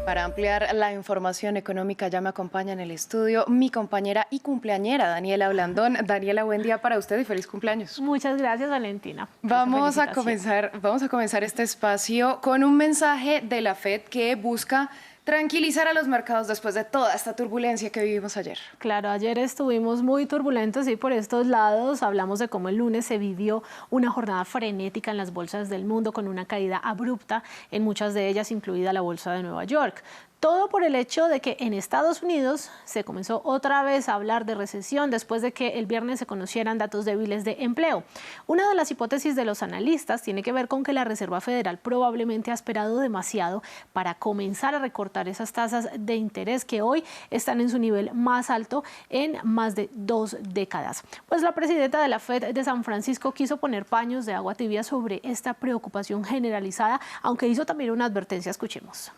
Para ampliar la información económica ya me acompaña en el estudio mi compañera y cumpleañera Daniela Blandón. Daniela, buen día para usted y feliz cumpleaños. Muchas gracias, Valentina. Vamos a comenzar este espacio con un mensaje de la FED que busca tranquilizar a los mercados después de toda esta turbulencia que vivimos ayer. Claro, ayer estuvimos muy turbulentos y por estos lados hablamos de cómo el lunes se vivió una jornada frenética en las bolsas del mundo con una caída abrupta en muchas de ellas, incluida la bolsa de Nueva York. Todo por el hecho de que en Estados Unidos se comenzó otra vez a hablar de recesión después de que el viernes se conocieran datos débiles de empleo. Una de las hipótesis de los analistas tiene que ver con que la Reserva Federal probablemente ha esperado demasiado para comenzar a recortar esas tasas de interés que hoy están en su nivel más alto en más de 2 décadas. Pues la presidenta de la FED de San Francisco quiso poner paños de agua tibia sobre esta preocupación generalizada, aunque hizo también una advertencia. Escuchemos.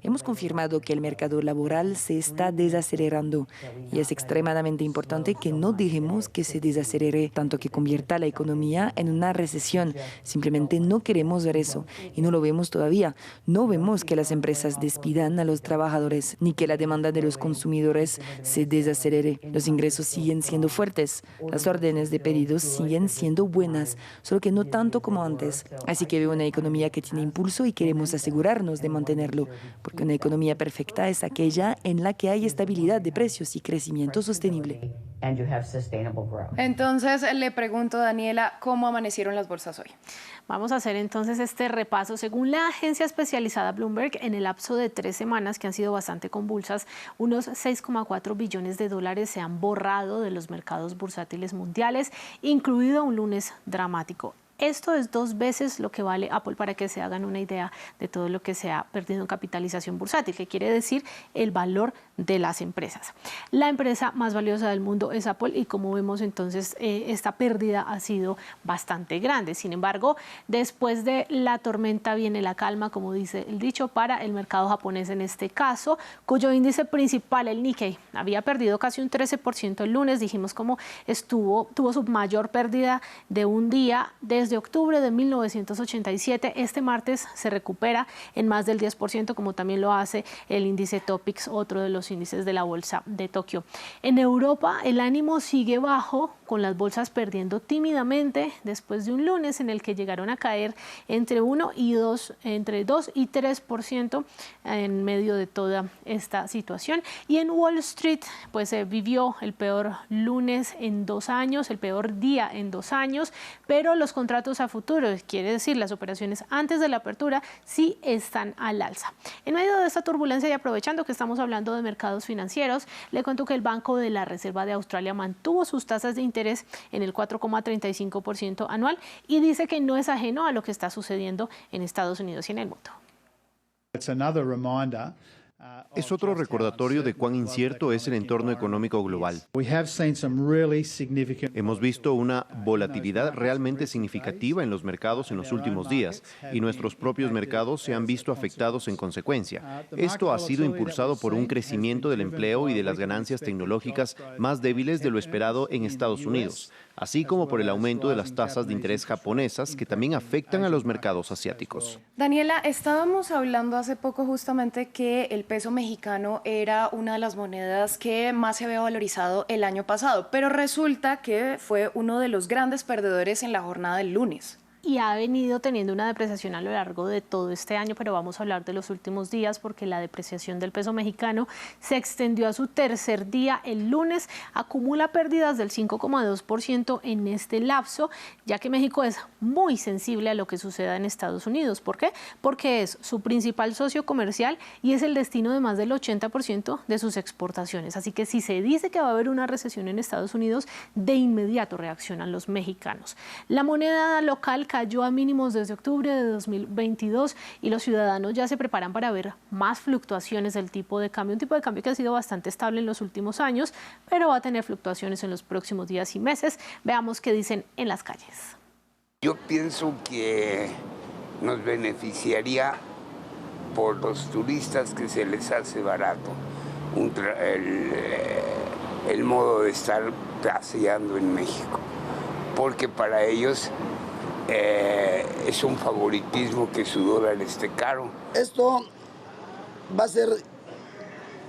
Hemos confirmado que el mercado laboral se está desacelerando y es extremadamente importante que no dejemos que se desacelere, tanto que convierta la economía en una recesión. Simplemente no queremos ver eso y no lo vemos todavía. No vemos que las empresas despidan a los trabajadores ni que la demanda de los consumidores se desacelere. Los ingresos siguen siendo fuertes, las órdenes de pedidos siguen siendo buenas, solo que no tanto como antes. Así que veo una economía que tiene impulso y queremos asegurarnos de mantenerlo. Porque una economía perfecta es aquella en la que hay estabilidad de precios y crecimiento sostenible. Entonces le pregunto, Daniela, ¿cómo amanecieron las bolsas hoy? Vamos a hacer entonces este repaso. Según la agencia especializada Bloomberg, en el lapso de 3 semanas que han sido bastante convulsas, unos 6,4 billones de dólares se han borrado de los mercados bursátiles mundiales, incluido un lunes dramático. Esto es 2 veces lo que vale Apple, para que se hagan una idea de todo lo que se ha perdido en capitalización bursátil, que quiere decir el valor de las empresas. La empresa más valiosa del mundo es Apple y como vemos entonces esta pérdida ha sido bastante grande. Sin embargo, después de la tormenta viene la calma, como dice el dicho, para el mercado japonés en este caso, cuyo índice principal, el Nikkei, había perdido casi un 13% el lunes. Dijimos cómo tuvo su mayor pérdida de un día desde octubre de 1987. Este martes se recupera en más del 10%, como también lo hace el índice Topix, otro de los índices de la bolsa de Tokio. En Europa el ánimo sigue bajo, con las bolsas perdiendo tímidamente después de un lunes en el que llegaron a caer entre 2 y 3% en medio de toda esta situación. Y en Wall Street pues se vivió el peor lunes en 2 años, el peor día en 2 años, pero los contratos a futuro, quiere decir las operaciones antes de la apertura, sí están al alza. En medio de esta turbulencia y aprovechando que estamos hablando de mercados financieros, le cuento que el Banco de la Reserva de Australia mantuvo sus tasas de interés en el 4,35% anual y dice que no es ajeno a lo que está sucediendo en Estados Unidos y en el mundo. Es otro recordatorio de cuán incierto es el entorno económico global. Hemos visto una volatilidad realmente significativa en los mercados en los últimos días y nuestros propios mercados se han visto afectados en consecuencia. Esto ha sido impulsado por un crecimiento del empleo y de las ganancias tecnológicas más débiles de lo esperado en Estados Unidos, así como por el aumento de las tasas de interés japonesas que también afectan a los mercados asiáticos. Daniela, estábamos hablando hace poco justamente que el peso mexicano era una de las monedas que más se había valorizado el año pasado, pero resulta que fue uno de los grandes perdedores en la jornada del lunes. Y ha venido teniendo una depreciación a lo largo de todo este año, pero vamos a hablar de los últimos días porque la depreciación del peso mexicano se extendió a su tercer día el lunes, acumula pérdidas del 5,2% en este lapso, ya que México es muy sensible a lo que suceda en Estados Unidos. ¿Por qué? Porque es su principal socio comercial y es el destino de más del 80% de sus exportaciones. Así que si se dice que va a haber una recesión en Estados Unidos, de inmediato reaccionan los mexicanos. La moneda local cayó a mínimos desde octubre de 2022 y los ciudadanos ya se preparan para ver más fluctuaciones del tipo de cambio, un tipo de cambio que ha sido bastante estable en los últimos años, pero va a tener fluctuaciones en los próximos días y meses. Veamos qué dicen en las calles. Yo pienso que nos beneficiaría por los turistas que se les hace barato el modo de estar paseando en México, porque para ellos es un favoritismo que su dólar esté caro. Esto va a ser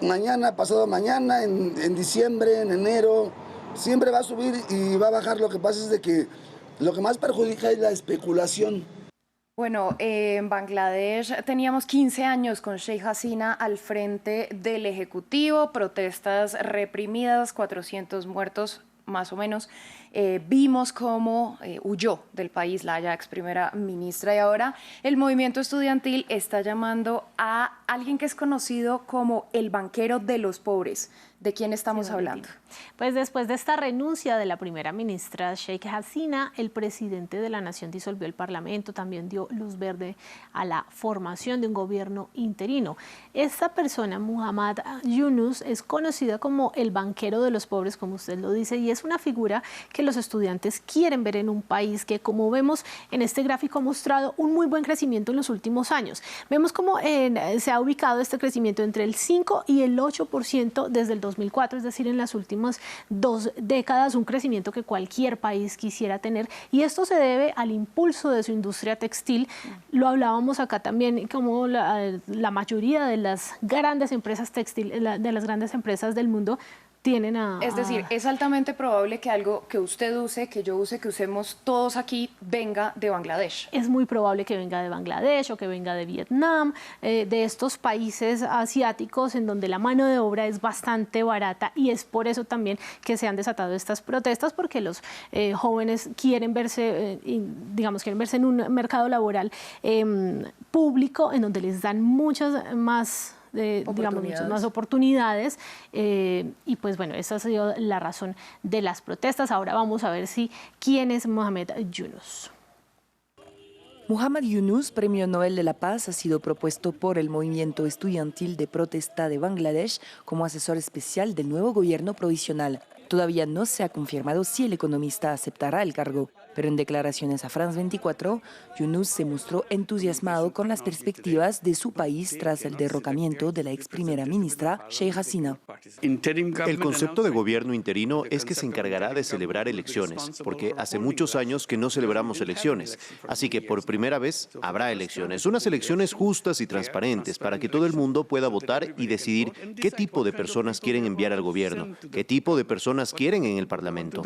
mañana, pasado mañana, en diciembre, en enero, siempre va a subir y va a bajar. Lo que pasa es de que lo que más perjudica es la especulación. Bueno, en Bangladesh teníamos 15 años con Sheikh Hasina al frente del Ejecutivo, protestas reprimidas, 400 muertos más o menos. Vimos cómo huyó del país la ya ex primera ministra y ahora el movimiento estudiantil está llamando a alguien que es conocido como el banquero de los pobres. ¿De quién estamos hablando? Pues después de esta renuncia de la primera ministra Sheikh Hasina, el presidente de la nación disolvió el parlamento, también dio luz verde a la formación de un gobierno interino. Esta persona, Muhammad Yunus, es conocida como el banquero de los pobres, como usted lo dice, y es una figura que los estudiantes quieren ver en un país que, como vemos en este gráfico, ha mostrado un muy buen crecimiento en los últimos años. Vemos cómo se ha ubicado este crecimiento entre el 5 y el 8% desde el 2004, es decir, en las últimas 2 décadas, un crecimiento que cualquier país quisiera tener, y esto se debe al impulso de su industria textil. Lo hablábamos acá también, como la mayoría de las grandes empresas textiles, de las grandes empresas del mundo, tienen Es decir, es altamente probable que algo que usted use, que yo use, que usemos todos aquí, venga de Bangladesh. Es muy probable que venga de Bangladesh o que venga de Vietnam, de estos países asiáticos en donde la mano de obra es bastante barata, y es por eso también que se han desatado estas protestas, porque los jóvenes quieren verse, quieren verse en un mercado laboral público en donde les dan muchas más muchas más oportunidades, y pues bueno, esa ha sido la razón de las protestas. Ahora vamos a ver quién es Muhammad Yunus. Muhammad Yunus, Premio Nobel de la Paz, ha sido propuesto por el movimiento estudiantil de protesta de Bangladesh como asesor especial del nuevo gobierno provisional. Todavía no se ha confirmado si el economista aceptará el cargo, pero en declaraciones a France 24, Yunus se mostró entusiasmado con las perspectivas de su país tras el derrocamiento de la ex primera ministra Sheikh Hasina. El concepto de gobierno interino es que se encargará de celebrar elecciones, porque hace muchos años que no celebramos elecciones, así que por primera vez habrá elecciones, unas elecciones justas y transparentes para que todo el mundo pueda votar y decidir qué tipo de personas quieren enviar al gobierno, qué tipo de personas quieren en el Parlamento.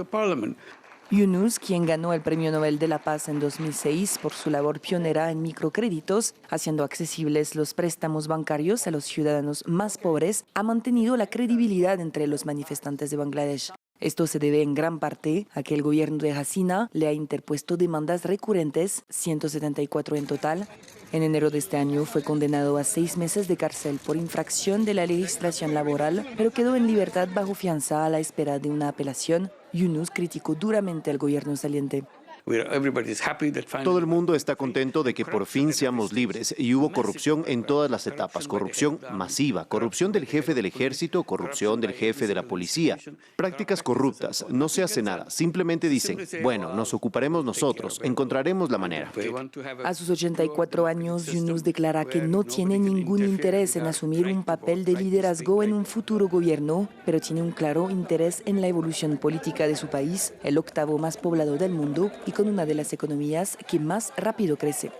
Yunus, quien ganó el Premio Nobel de la Paz en 2006 por su labor pionera en microcréditos, haciendo accesibles los préstamos bancarios a los ciudadanos más pobres, ha mantenido la credibilidad entre los manifestantes de Bangladesh. Esto se debe en gran parte a que el gobierno de Hasina le ha interpuesto demandas recurrentes, 174 en total. En enero de este año fue condenado a 6 meses de cárcel por infracción de la legislación laboral, pero quedó en libertad bajo fianza a la espera de una apelación. Yunus criticó duramente al gobierno saliente. Todo el mundo está contento de que por fin seamos libres, y hubo corrupción en todas las etapas, corrupción masiva, corrupción del jefe del ejército, corrupción del jefe de la policía, prácticas corruptas. No se hace nada, simplemente dicen, bueno, nos ocuparemos nosotros, encontraremos la manera. A sus 84 años, Yunus declara que no tiene ningún interés en asumir un papel de liderazgo en un futuro gobierno, pero tiene un claro interés en la evolución política de su país, el octavo más poblado del mundo y con una de las economías que más rápido crece.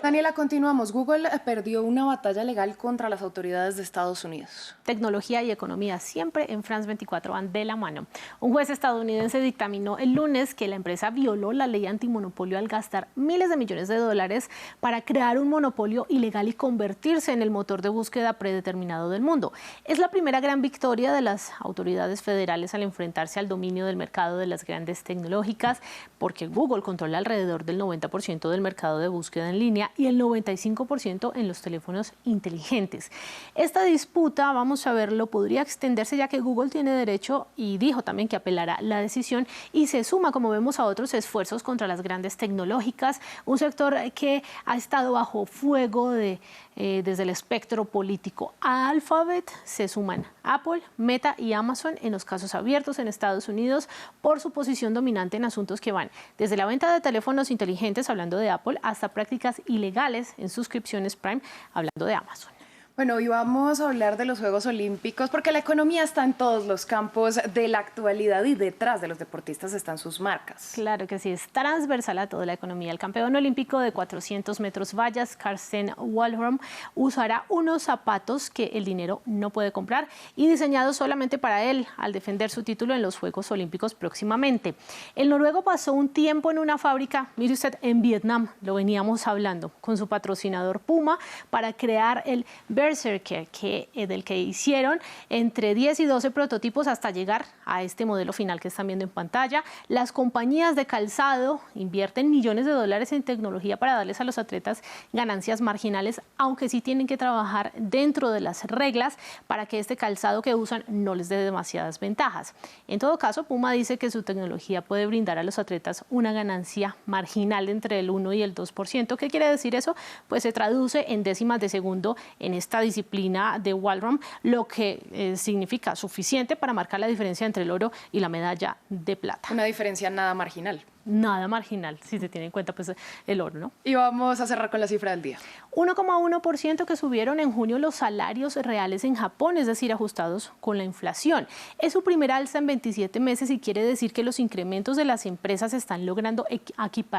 Daniela, continuamos. Google perdió una batalla legal contra las autoridades de Estados Unidos. Tecnología y economía siempre en France 24 van de la mano. Un juez estadounidense dictaminó el lunes que la empresa violó la ley antimonopolio al gastar miles de millones de dólares para crear un monopolio ilegal y convertirse en el motor de búsqueda predeterminado del mundo. Es la primera gran victoria de las autoridades federales al enfrentarse al dominio del mercado de las grandes tecnológicas, porque Google controla alrededor del 90% del mercado de búsqueda en línea y el 95% en los teléfonos inteligentes. Esta disputa, vamos a verlo, podría extenderse, ya que Google tiene derecho, y dijo también que apelará la decisión, y se suma, como vemos, a otros esfuerzos contra las grandes tecnológicas, un sector que ha estado bajo fuego desde el espectro político. A Alphabet se suman Apple, Meta y Amazon en los casos abiertos en Estados Unidos por su posición dominante en asuntos que van desde la venta de teléfonos inteligentes, hablando de Apple, hasta prácticas ilegales en suscripciones Prime, hablando de Amazon. Bueno, hoy vamos a hablar de los Juegos Olímpicos porque la economía está en todos los campos de la actualidad y detrás de los deportistas están sus marcas. Claro que sí, es transversal a toda la economía. El campeón olímpico de 400 metros vallas, Karsten Warholm, usará unos zapatos que el dinero no puede comprar y diseñados solamente para él al defender su título en los Juegos Olímpicos próximamente. El noruego pasó un tiempo en una fábrica, mire usted, en Vietnam, lo veníamos hablando, con su patrocinador Puma para crear el Berserker, del que hicieron entre 10 y 12 prototipos hasta llegar a este modelo final que están viendo en pantalla. Las compañías de calzado invierten millones de dólares en tecnología para darles a los atletas ganancias marginales, aunque sí tienen que trabajar dentro de las reglas para que este calzado que usan no les dé demasiadas ventajas. En todo caso, Puma dice que su tecnología puede brindar a los atletas una ganancia marginal entre el 1 y el 2%. ¿Qué quiere decir eso? Pues se traduce en décimas de segundo en esta disciplina de Warholm, lo que significa suficiente para marcar la diferencia entre el oro y la medalla de plata. Una diferencia nada marginal. Nada marginal, si se tiene en cuenta pues, el oro, ¿no? Y vamos a cerrar con la cifra del día. 1,1% que subieron en junio los salarios reales en Japón, es decir, ajustados con la inflación. Es su primera alza en 27 meses y quiere decir que los incrementos de las empresas están logrando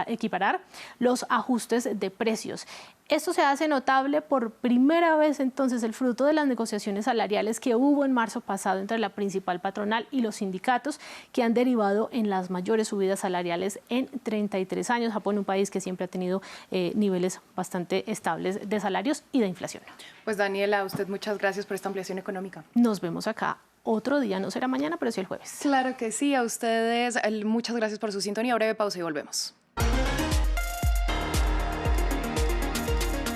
equiparar los ajustes de precios. Esto se hace notable por primera vez entonces el fruto de las negociaciones salariales que hubo en marzo pasado entre la principal patronal y los sindicatos, que han derivado en las mayores subidas salariales en 33 años. Japón, un país que siempre ha tenido niveles bastante estables de salarios y de inflación. Pues Daniela, a usted muchas gracias por esta ampliación económica. Nos vemos acá otro día, no será mañana, pero sí el jueves. Claro que sí, a ustedes muchas gracias por su sintonía. Breve pausa y volvemos.